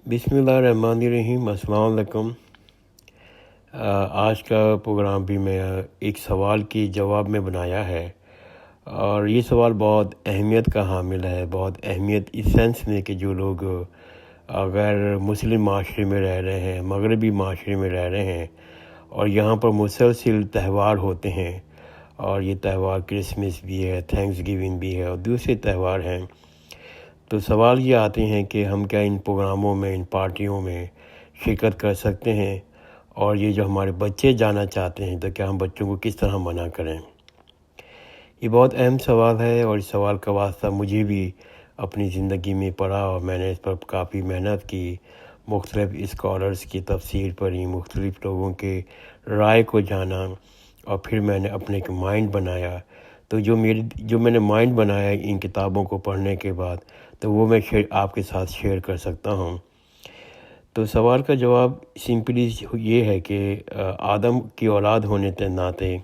بسم اللہ الرحمن الرحیم۔ السلام علیکم۔ آج کا پروگرام بھی میں ایک سوال کی جواب میں بنایا ہے، اور یہ سوال بہت اہمیت کا حامل ہے۔ بہت اہمیت اس سینس میں کہ جو لوگ اگر مسلم معاشرے میں رہ رہے ہیں، مغربی معاشرے میں رہ رہے ہیں، اور یہاں پر مسلسل تہوار ہوتے ہیں، اور یہ تہوار کرسمس بھی ہے، تھینکس گیونگ بھی ہے، اور دوسرے تہوار ہیں، تو سوال یہ آتے ہیں کہ ہم کیا ان پروگراموں میں، ان پارٹیوں میں شرکت کر سکتے ہیں، اور یہ جو ہمارے بچے جانا چاہتے ہیں تو کیا ہم بچوں کو کس طرح منع کریں۔ یہ بہت اہم سوال ہے، اور اس سوال کا واسطہ مجھے بھی اپنی زندگی میں پڑا، اور میں نے اس پر کافی محنت کی، مختلف اسکالرز کی تفسیر پڑھی، مختلف لوگوں کے رائے کو جانا، اور پھر میں نے اپنے ایک مائنڈ بنایا۔ تو جو میں نے مائنڈ بنایا ان کتابوں کو پڑھنے کے بعد، تو وہ میں آپ کے ساتھ شیئر کر سکتا ہوں۔ تو سوال کا جواب سمپلی یہ ہے کہ آدم کی اولاد ہونے کے ناطے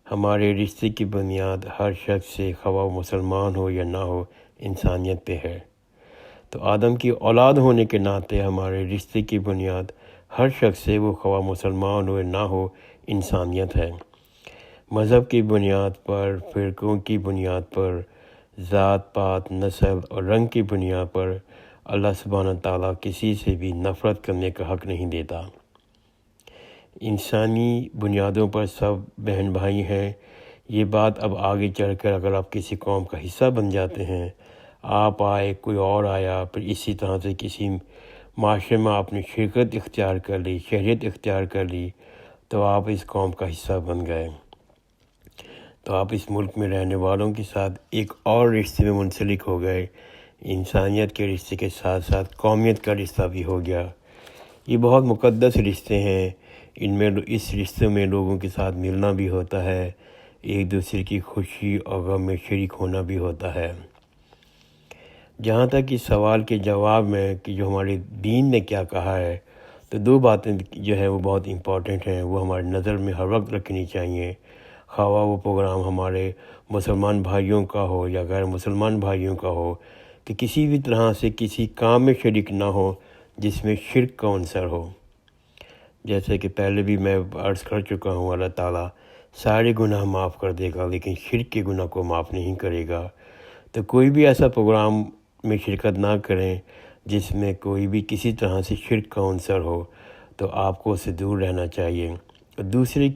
ہمارے رشتے کی بنیاد ہر شخص سے، خواہ مسلمان ہو یا نہ ہو، انسانیت پہ ہے۔ تو آدم کی اولاد ہونے کے ناطے ہمارے رشتے کی بنیاد ہر شخص سے، وہ خواہ مسلمان ہو یا نہ ہو، انسانیت ہے۔ مذہب کی بنیاد پر، فرقوں کی بنیاد پر، ذات پات، نسل اور رنگ کی بنیاد پر اللہ سبحانہ تعالیٰ کسی سے بھی نفرت کرنے کا حق نہیں دیتا۔ انسانی بنیادوں پر سب بہن بھائی ہیں۔ یہ بات اب آگے چل کر اگر آپ کسی قوم کا حصہ بن جاتے ہیں، آپ آئے، کوئی اور آیا، پھر اسی طرح سے کسی معاشرے میں آپ نے شرکت اختیار کر لی، شہریت اختیار کر لی، تو آپ اس قوم کا حصہ بن گئے۔ تو آپ اس ملک میں رہنے والوں کے ساتھ ایک اور رشتے میں منسلک ہو گئے۔ انسانیت کے رشتے کے ساتھ ساتھ قومیت کا رشتہ بھی ہو گیا۔ یہ بہت مقدس رشتے ہیں۔ اس رشتے میں لوگوں کے ساتھ ملنا بھی ہوتا ہے، ایک دوسرے کی خوشی اور غم میں شریک ہونا بھی ہوتا ہے۔ جہاں تک اس سوال کے جواب میں کہ جو ہمارے دین نے کیا کہا ہے، تو دو باتیں جو ہے وہ بہت امپورٹنٹ ہیں، وہ ہماری نظر میں ہر وقت رکھنی چاہیے، خواہ وہ پروگرام ہمارے مسلمان بھائیوں کا ہو یا غیر مسلمان بھائیوں کا ہو، کہ کسی بھی طرح سے کسی کام میں شریک نہ ہو جس میں شرک کا عنصر ہو۔ جیسے کہ پہلے بھی میں عرض کر چکا ہوں، اللہ تعالیٰ سارے گناہ معاف کر دے گا، لیکن شرک کے گناہ کو معاف نہیں کرے گا۔ تو کوئی بھی ایسا پروگرام میں شرکت نہ کریں جس میں کوئی بھی کسی طرح سے شرک کا عنصر ہو، تو آپ کو اس سے دور رہنا چاہیے۔ دوسری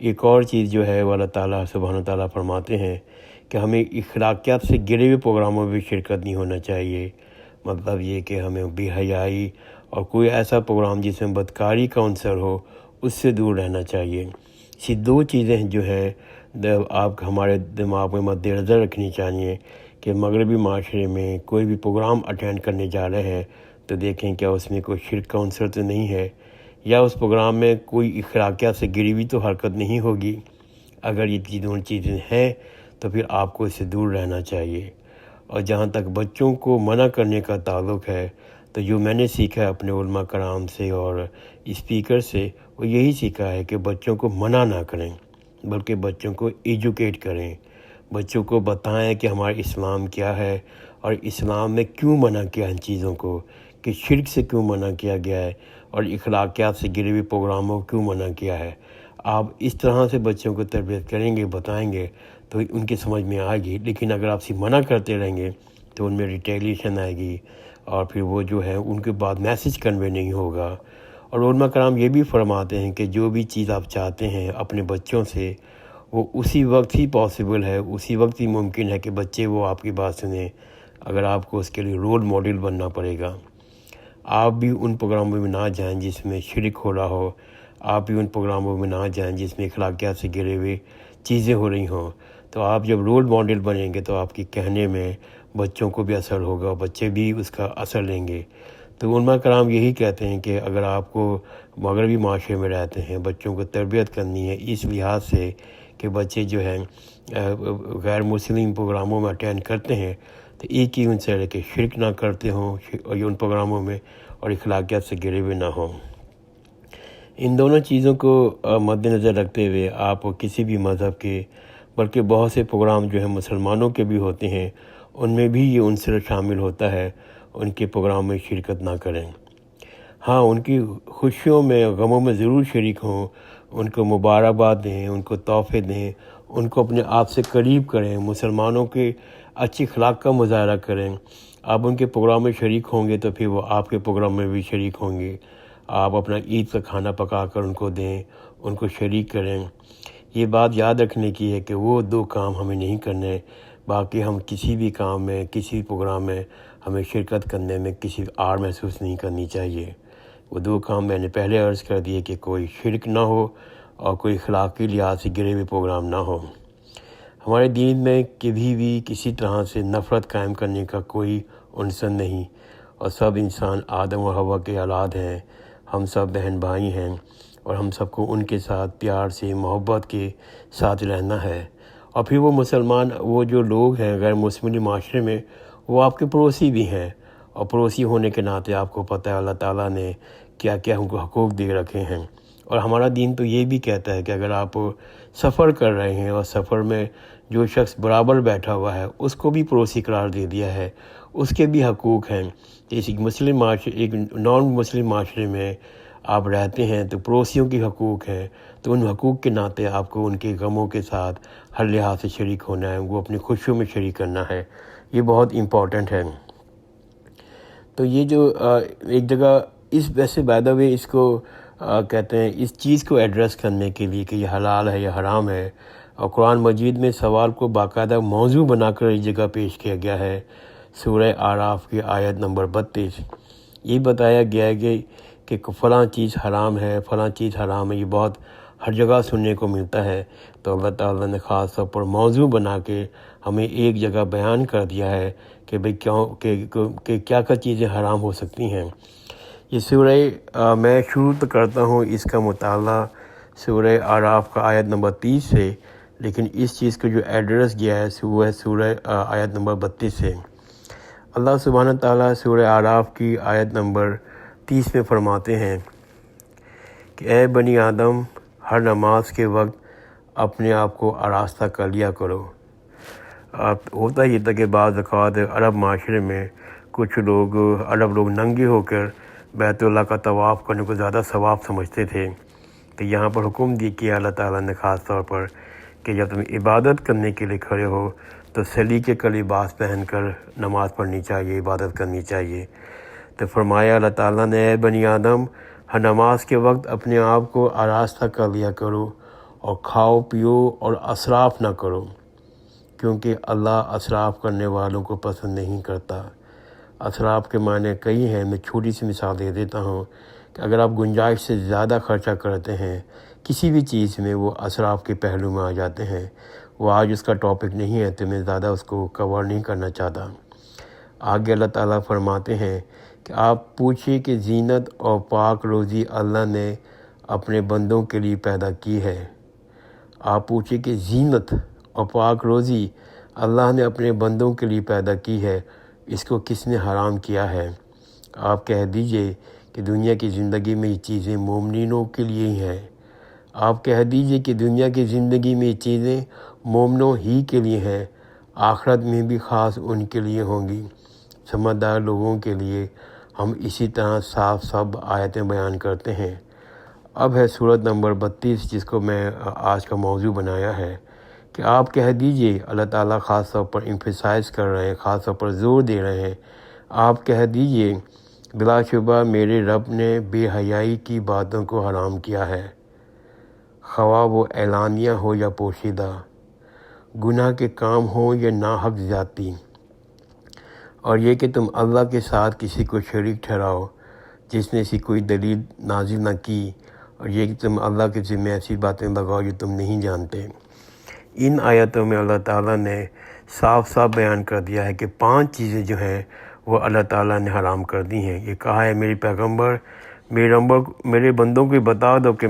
ایک اور چیز جو ہے وہ اللہ تعالیٰ سبحانہ تعالیٰ فرماتے ہیں کہ ہمیں اخلاقیات سے گرے ہوئے پروگراموں میں بھی شرکت نہیں ہونا چاہیے۔ مطلب یہ کہ ہمیں بے حیائی اور کوئی ایسا پروگرام جس میں بدکاری کا عنصر ہو، اس سے دور رہنا چاہیے۔ اسی دو چیزیں جو ہیں آپ ہمارے دماغ میں مد نظر رکھنی چاہیے کہ مغربی معاشرے میں کوئی بھی پروگرام اٹینڈ کرنے جا رہے ہیں تو دیکھیں کیا اس میں کوئی شرک کا عنصر تو نہیں ہے، یا اس پروگرام میں کوئی اخلاقیات سے گری ہوئی تو حرکت نہیں ہوگی۔ اگر یہ دونوں چیزیں ہیں تو پھر آپ کو اس سے دور رہنا چاہیے۔ اور جہاں تک بچوں کو منع کرنے کا تعلق ہے، تو جو میں نے سیکھا ہے اپنے علماء کرام سے اور اسپیکر سے، وہ یہی سیکھا ہے کہ بچوں کو منع نہ کریں، بلکہ بچوں کو ایجوکیٹ کریں، بچوں کو بتائیں کہ ہمارا اسلام کیا ہے، اور اسلام میں کیوں منع کیا ان چیزوں کو، کہ شرک سے کیوں منع کیا گیا ہے، اور اخلاقیات سے گرے ہوئے پروگراموں کو کیوں منع کیا ہے۔ آپ اس طرح سے بچوں کو تربیت کریں گے، بتائیں گے، تو ان کی سمجھ میں آئے گی۔ لیکن اگر آپ سے منع کرتے رہیں گے تو ان میں ریٹیلیشن آئے گی، اور پھر وہ جو ہے ان کے بعد میسج کنوے نہیں ہوگا۔ اور علماء کرام یہ بھی فرماتے ہیں کہ جو بھی چیز آپ چاہتے ہیں اپنے بچوں سے، وہ اسی وقت ہی پاسبل ہے، اسی وقت ہی ممکن ہے کہ بچے وہ آپ کی بات سنیں، اگر آپ کو اس کے لیے رول ماڈل بننا پڑے گا۔ آپ بھی ان پروگراموں میں نہ جائیں جس میں شرک ہو رہا ہو، آپ بھی ان پروگراموں میں نہ جائیں جس میں اخلاقیات سے گرے ہوئے چیزیں ہو رہی ہوں۔ تو آپ جب رول ماڈل بنیں گے تو آپ کے کہنے میں بچوں کو بھی اثر ہوگا، بچے بھی اس کا اثر لیں گے۔ تو علماء کرام یہی کہتے ہیں کہ اگر آپ کو مغربی معاشرے میں رہتے ہیں، بچوں کو تربیت کرنی ہے اس لحاظ سے کہ بچے جو ہیں غیر مسلم پروگراموں میں اٹینڈ کرتے ہیں، تو ایک ہی ان سے کہ شرک نہ کرتے ہوں اور ان پروگراموں میں، اور اخلاقیات سے گرے ہوئے نہ ہوں۔ ان دونوں چیزوں کو مد نظر رکھتے ہوئے آپ کسی بھی مذہب کے، بلکہ بہت سے پروگرام جو ہیں مسلمانوں کے بھی ہوتے ہیں، ان میں بھی یہ عنصر شامل ہوتا ہے۔ ان کے پروگرام میں شرکت نہ کریں۔ ہاں، ان کی خوشیوں میں غموں میں ضرور شریک ہوں، ان کو مبارکباد دیں، ان کو تحفے دیں، ان کو اپنے آپ سے قریب کریں، مسلمانوں کے اچھی اخلاق کا مظاہرہ کریں۔ آپ ان کے پروگرام میں شریک ہوں گے تو پھر وہ آپ کے پروگرام میں بھی شریک ہوں گے۔ آپ اپنا عید کا کھانا پکا کر ان کو دیں، ان کو شریک کریں۔ یہ بات یاد رکھنے کی ہے کہ وہ دو کام ہمیں نہیں کرنے، باقی ہم کسی بھی کام میں، کسی بھی پروگرام میں ہمیں شرکت کرنے میں کسی آڑ محسوس نہیں کرنی چاہیے۔ وہ دو کام میں نے پہلے عرض کر دیے کہ کوئی شرک نہ ہو اور کوئی اخلاقی لحاظ سے گرے ہوئے پروگرام نہ ہو۔ ہمارے دین میں کبھی بھی کسی طرح سے نفرت قائم کرنے کا کوئی عنصر نہیں، اور سب انسان آدم و حوا کے اولاد ہیں، ہم سب بہن بھائی ہیں، اور ہم سب کو ان کے ساتھ پیار سے، محبت کے ساتھ رہنا ہے۔ اور پھر وہ مسلمان، وہ جو لوگ ہیں غیر مسلم معاشرے میں، وہ آپ کے پڑوسی بھی ہیں، اور پڑوسی ہونے کے ناطے آپ کو پتہ ہے اللہ تعالیٰ نے کیا کیا ہم کو حقوق دے رکھے ہیں۔ اور ہمارا دین تو یہ بھی کہتا ہے کہ اگر آپ سفر کر رہے ہیں اور سفر میں جو شخص برابر بیٹھا ہوا ہے اس کو بھی پڑوسی قرار دے دیا ہے، اس کے بھی حقوق ہیں۔ جیسے مسلم معاشرے، ایک نان مسلم معاشرے میں آپ رہتے ہیں تو پڑوسیوں کی حقوق ہیں، تو ان حقوق کے ناطے آپ کو ان کے غموں کے ساتھ ہر لحاظ سے شریک ہونا ہے، وہ اپنی خوشیوں میں شریک کرنا ہے۔ یہ بہت امپورٹنٹ ہے۔ تو یہ جو ایک جگہ اس ویسے بائی دا وے اس کو کہتے ہیں، اس چیز کو ایڈریس کرنے کے لیے کہ یہ حلال ہے یا حرام ہے، اور قرآن مجید میں سوال کو باقاعدہ موضوع بنا کر اس جگہ پیش کیا گیا ہے۔ سورہ اعراف کی آیت نمبر 32 یہ بتایا گیا ہے کہ فلاں چیز حرام ہے، فلاں چیز حرام ہے۔ یہ بہت ہر جگہ سننے کو ملتا ہے، تو اللہ تعالیٰ نے خاص طور پر موضوع بنا کے ہمیں ایک جگہ بیان کر دیا ہے کہ بھئی کیوں کہ کیا کیا چیزیں حرام ہو سکتی ہیں۔ یہ سورہ میں شروع تو کرتا ہوں اس کا مطالعہ سورہ اعراف کا آیت نمبر 30 سے، لیکن اس چیز کو جو ایڈریس کیا ہے وہ ہے سورہ آیت نمبر 32 سے۔ اللہ سبحانہ تعالیٰ سورہ اعراف کی آیت نمبر 30 میں فرماتے ہیں کہ اے بنی آدم، ہر نماز کے وقت اپنے آپ کو آراستہ کر لیا کرو۔ ہوتا یہ تھا کہ بعض اوقات عرب معاشرے میں کچھ لوگ، عرب لوگ ننگے ہو کر بیت اللہ کا طواف کرنے کو زیادہ ثواب سمجھتے تھے، تو یہاں پر حکم دی کیا اللہ تعالیٰ نے خاص طور پر کہ جب تم عبادت کرنے کے لیے کھڑے ہو تو سلیقے کا لباس پہن کر نماز پڑھنی چاہیے، عبادت کرنی چاہیے۔ تو فرمایا اللہ تعالیٰ نے اے بنی آدم، ہر نماز کے وقت اپنے آپ کو آراستہ کر لیا کرو، اور کھاؤ پیو اور اسراف نہ کرو، کیونکہ اللہ اسراف کرنے والوں کو پسند نہیں کرتا۔ اسراف کے معنی کئی ہیں، میں چھوٹی سی مثال دے دیتا ہوں کہ اگر آپ گنجائش سے زیادہ خرچہ کرتے ہیں کسی بھی چیز میں، وہ اسراف کے پہلو میں آ جاتے ہیں۔ وہ آج اس کا ٹاپک نہیں ہے تو میں زیادہ اس کو کور نہیں کرنا چاہتا۔ آگے اللہ تعالیٰ فرماتے ہیں کہ آپ پوچھیں کہ زینت اور پاک روزی اللہ نے اپنے بندوں کے لیے پیدا کی ہے۔ آپ پوچھیں کہ زینت اور پاک روزی اللہ نے اپنے بندوں کے لیے پیدا کی ہے، اس کو کس نے حرام کیا ہے؟ آپ کہہ دیجئے کہ دنیا کی زندگی میں یہ چیزیں مومنینوں کے لیے ہی ہیں۔ آپ کہہ دیجئے کہ دنیا کی زندگی میں یہ چیزیں مومنوں ہی کے لیے ہیں، آخرت میں بھی خاص ان کے لیے ہوں گی، سمجھدار لوگوں کے لیے۔ ہم اسی طرح صاف سب آیتیں بیان کرتے ہیں۔ اب ہے سورت نمبر 32 جس کو میں آج کا موضوع بنایا ہے کہ آپ کہہ دیجئے، اللہ تعالیٰ خاص طور پر ایمفیسائز کر رہے ہیں، خاص طور پر زور دے رہے ہیں، آپ کہہ دیجئے بلا شبہ میرے رب نے بے حیائی کی باتوں کو حرام کیا ہے، خواہ وہ اعلانیہ ہو یا پوشیدہ، گناہ کے کام ہوں یا ناحق زیادتی، اور یہ کہ تم اللہ کے ساتھ کسی کو شریک ٹھہراؤ جس نے ایسی کوئی دلیل نازل نہ کی، اور یہ کہ تم اللہ کے ذمہ ایسی باتیں لگاؤ جو تم نہیں جانتے۔ ان آیتوں میں اللہ تعالیٰ نے صاف صاف بیان کر دیا ہے کہ 5 چیزیں جو ہیں وہ اللہ تعالیٰ نے حرام کر دی ہیں۔ یہ کہا ہے میری پیغمبر میرے بندوں کو بتا دو کہ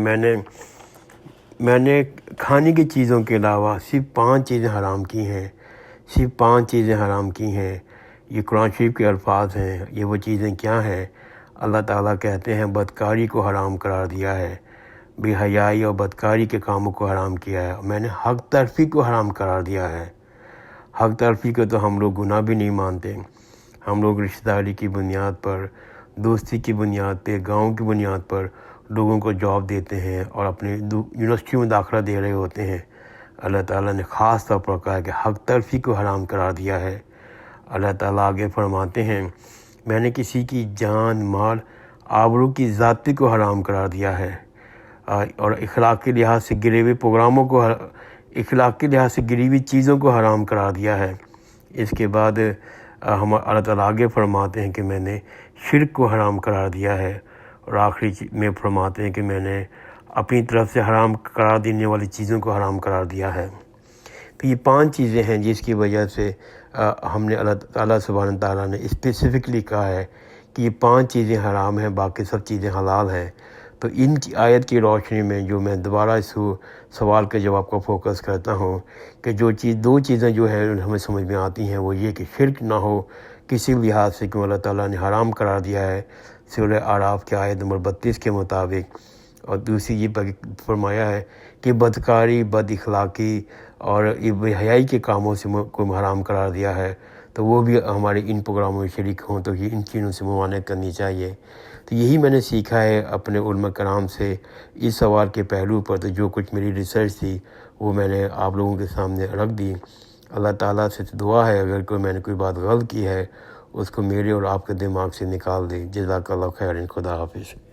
میں نے کھانے کی چیزوں کے علاوہ صرف 5 چیزیں حرام کی ہیں، صرف 5 چیزیں حرام کی ہیں۔ یہ قرآن شریف کے الفاظ ہیں۔ یہ وہ چیزیں کیا ہیں؟ اللہ تعالیٰ کہتے ہیں بدکاری کو حرام قرار دیا ہے، بے حیائی اور بدکاری کے کاموں کو حرام کیا ہے، میں نے حق تلفی کو حرام قرار دیا ہے۔ حق تلفی کو تو ہم لوگ گناہ بھی نہیں مانتے، ہم لوگ رشتہ داری کی بنیاد پر، دوستی کی بنیاد پہ، گاؤں کی بنیاد پر لوگوں کو جاب دیتے ہیں اور اپنے یونیورسٹیوں میں داخلہ دے رہے ہوتے ہیں۔ اللہ تعالیٰ نے خاص طور پر کہا کہ حق تلفی کو حرام قرار دیا ہے۔ اللہ تعالیٰ آگے فرماتے ہیں میں نے کسی کی جان، مال، آبرو کی ذاتی کو حرام قرار دیا ہے، اور اخلاق کے لحاظ سے گرے ہوئے پروگراموں کو، اخلاق کے لحاظ سے گری ہوئی چیزوں کو حرام قرار دیا ہے۔ اس کے بعد ہم اللہ تعالیٰ آگے فرماتے ہیں کہ میں نے شرک کو حرام قرار دیا ہے، اور آخری میں فرماتے ہیں کہ میں نے اپنی طرف سے حرام قرار دینے والی چیزوں کو حرام قرار دیا ہے۔ تو یہ 5 چیزیں ہیں جس کی وجہ سے ہم نے اللہ تعالیٰ سبحانہ تعالیٰ نے اسپیسیفکلی کہا ہے کہ یہ 5 چیزیں حرام ہیں، باقی سب چیزیں حلال ہیں۔ تو ان کی آیت کی روشنی میں جو میں دوبارہ اس سوال کے جواب کو فوکس کرتا ہوں کہ جو 2 چیزیں جو ہے ہمیں سمجھ میں آتی ہیں وہ یہ کہ شرک نہ ہو کسی لحاظ سے، کیوں اللہ تعالیٰ نے حرام قرار دیا ہے سورہ اعراف کی آیت نمبر 32 کے مطابق، اور دوسری یہ فرمایا ہے کہ بدکاری، بد اخلاقی اور بے حیائی کے کاموں سے کو حرام قرار دیا ہے، تو وہ بھی ہمارے ان پروگراموں میں شریک ہوں تو یہ ان چیزوں سے ممانعت کرنی چاہیے۔ تو یہی میں نے سیکھا ہے اپنے علماء کرام سے اس سوال کے پہلو پر۔ تو جو کچھ میری ریسرچ تھی وہ میں نے آپ لوگوں کے سامنے رکھ دی۔ اللہ تعالیٰ سے دعا ہے اگر میں نے کوئی بات غلط کی ہے اس کو میرے اور آپ کے دماغ سے نکال دے۔ جزاک اللہ خیر، خدا حافظ۔